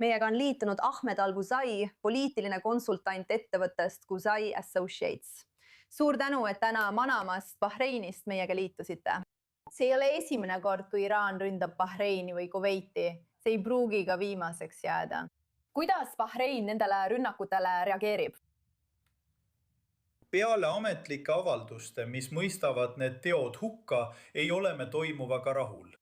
Meiega on liitunud Ahmed Al-Busai, poliitiline konsultant ettevõttest Qusay Associates. Suur tänu, et täna Manamast Bahreinist meiega liitusite. See ei ole esimene kord, kui Iraan ründab Bahreini või Kuveiti. See ei pruugi ka viimaseks jääda. Kuidas Bahrein nendele rünnakutele reageerib? Peale ametlike avalduste, mis mõistavad need teod hukka, ei ole me toimuvaga rahul.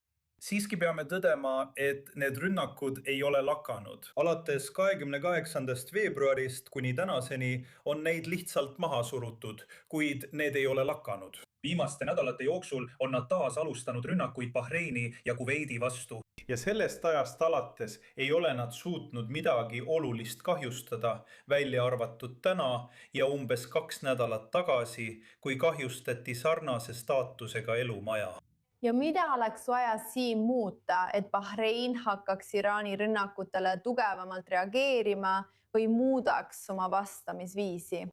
Siiski peame tõdema, et need rünnakud ei ole lakanud. Alates 28. veebruarist kuni tänaseni on neid lihtsalt maha surutud, kuid need ei ole lakanud. Viimaste nädalate jooksul on nad taas alustanud rünnakuid Bahreini ja Kuveidi vastu. Ja sellest ajast alates ei ole nad suutnud midagi olulist kahjustada, välja arvatud täna ja umbes 2 nädalat tagasi, kui kahjustati sarnase staatusega elumaja. Ja mida oleks vaja siin muuta, et Bahrein hakkaks Iraani rünnakutele tugevamalt reageerima või muudaks oma vastamisviisi?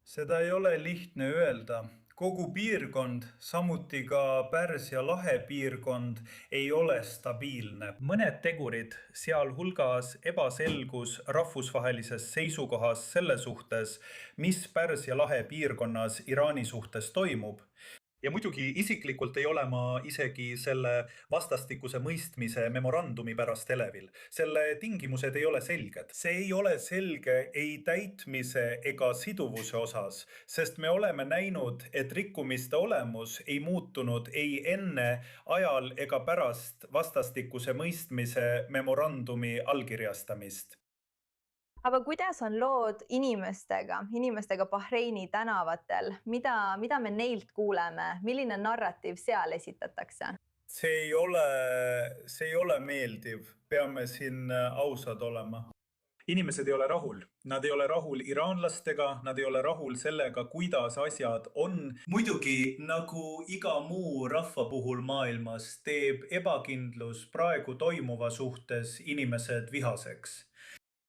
Seda ei ole lihtne öelda. Kogu piirkond, samuti ka Pärsia lahe piirkond ei ole stabiilne. Mõned tegurid, sealhulgas ebaselgus rahvusvahelises seisukohas selle suhtes, mis Pärsia lahe piirkonnas Iraani suhtes toimub. Ja muidugi isiklikult ei ole ma isegi selle vastastikuse mõistmise memorandumi pärast elevil. Selle tingimused ei ole selged. See ei ole selge ei täitmise ega siduvuse osas, sest me oleme näinud, et rikkumiste olemus ei muutunud ei enne, ajal ega pärast vastastikuse mõistmise memorandumi allkirjastamist. Aga kuidas on lood inimestega Bahreini tänavatel? Mida me neilt kuuleme? Milline narratiiv seal esitatakse? See ei ole meeldiv. Peame siin ausad olema. Inimesed ei ole rahul. Nad ei ole rahul iraanlastega, nad ei ole rahul sellega, kuidas asjad on. Muidugi, nagu iga muu rahva puhul maailmas, teeb ebakindlus praegu toimuva suhtes inimesed vihaseks.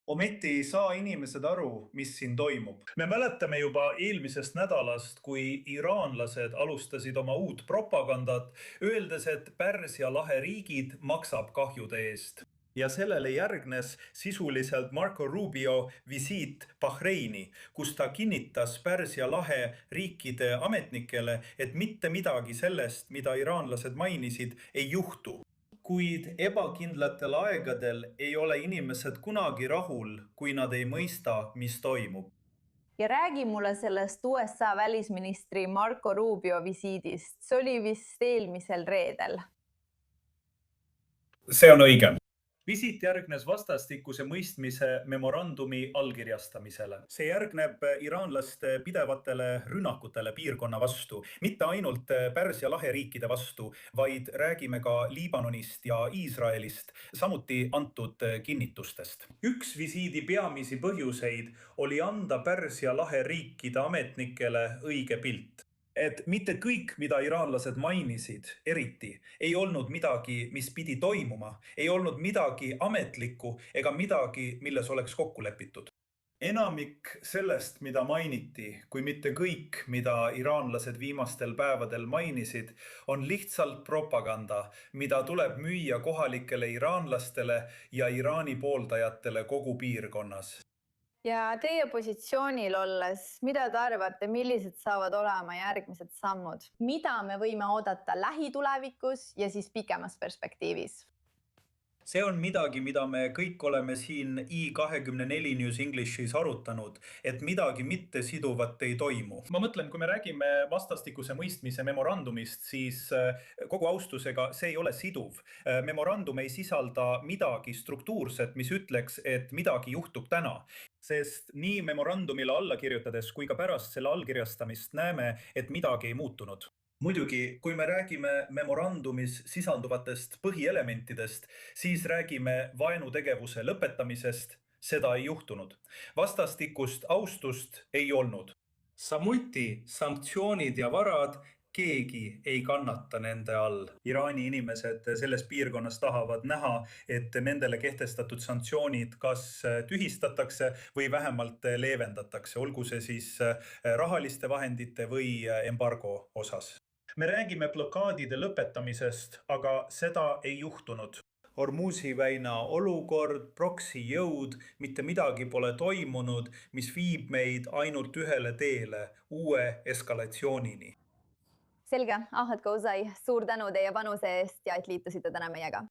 Ometi ei saa inimesed aru, mis siin toimub. Me mäletame juba eelmisest nädalast, kui iraanlased alustasid oma uut propagandat, öeldes, et Pärsia lahe riigid maksab kahjude eest. Ja sellele järgnes sisuliselt Marco Rubio visiit Bahreini, kus ta kinnitas Pärsia lahe riikide ametnikele, et mitte midagi sellest, mida iraanlased mainisid, ei juhtu. Kuid ebakindlatel aegadel ei ole inimesed kunagi rahul, kui nad ei mõista, mis toimub. Ja räägi mulle sellest USA välisministri Marco Rubio visiidist. See oli vist eelmisel reedel. See on õige. Visiit järgnes vastastikuse mõistmise memorandumi allkirjastamisele. See järgneb iraanlaste pidevatele rünnakutele piirkonna vastu. Mitte ainult Pärsia lahe riikide vastu, vaid räägime ka Liibanonist ja Iisraelist, samuti antud kinnitustest. Üks visiidi peamisi põhjuseid oli anda Pärsia lahe riikide ametnikele õige pilt. Et mitte kõik, mida iraanlased mainisid, eriti, ei olnud midagi, mis pidi toimuma, ei olnud midagi ametlikku ega midagi, milles oleks kokku lepitud. Enamik sellest, mida mainiti, kui mitte kõik, mida iraanlased viimastel päevadel mainisid, on lihtsalt propaganda, mida tuleb müüa kohalikele iraanlastele ja Iraani pooldajatele kogu piirkonnas. Ja teie positsioonil olles, mida te arvate, millised saavad olema järgmised sammud? Mida me võime oodata lähitulevikus ja siis pikemas perspektiivis? See on midagi, mida me kõik oleme siin I24 News Englishis arutanud, et midagi mitte siduvat ei toimu. Ma mõtlen, kui me räägime vastastikuse mõistmise memorandumist, siis kogu austusega see ei ole siduv. Memorandum ei sisalda midagi struktuurset, mis ütleks, et midagi juhtub täna. Sest nii memorandumile alla kirjutades kui ka pärast selle allkirjastamist näeme, et midagi ei muutunud. Muidugi, kui me räägime memorandumis sisalduvatest põhielementidest, siis räägime vaenutegevuse lõpetamisest, seda ei juhtunud. Vastastikust austust ei olnud. Samuti sanktsioonid ja varad, keegi ei kannata nende all. Iraani inimesed selles piirkonnas tahavad näha, et nendele kehtestatud sanktsioonid kas tühistatakse või vähemalt leevendatakse, olgu see siis rahaliste vahendite või embargo osas. Me räägime blokaadide lõpetamisest, aga seda ei juhtunud. Hormuzi väina olukord, proksi jõud, mitte midagi pole toimunud, mis viib meid ainult ühele teele, uue eskalatsioonini. Selge, Ahmed Kausai, suur tänu teie panuse eest ja et liitusite täna meiega.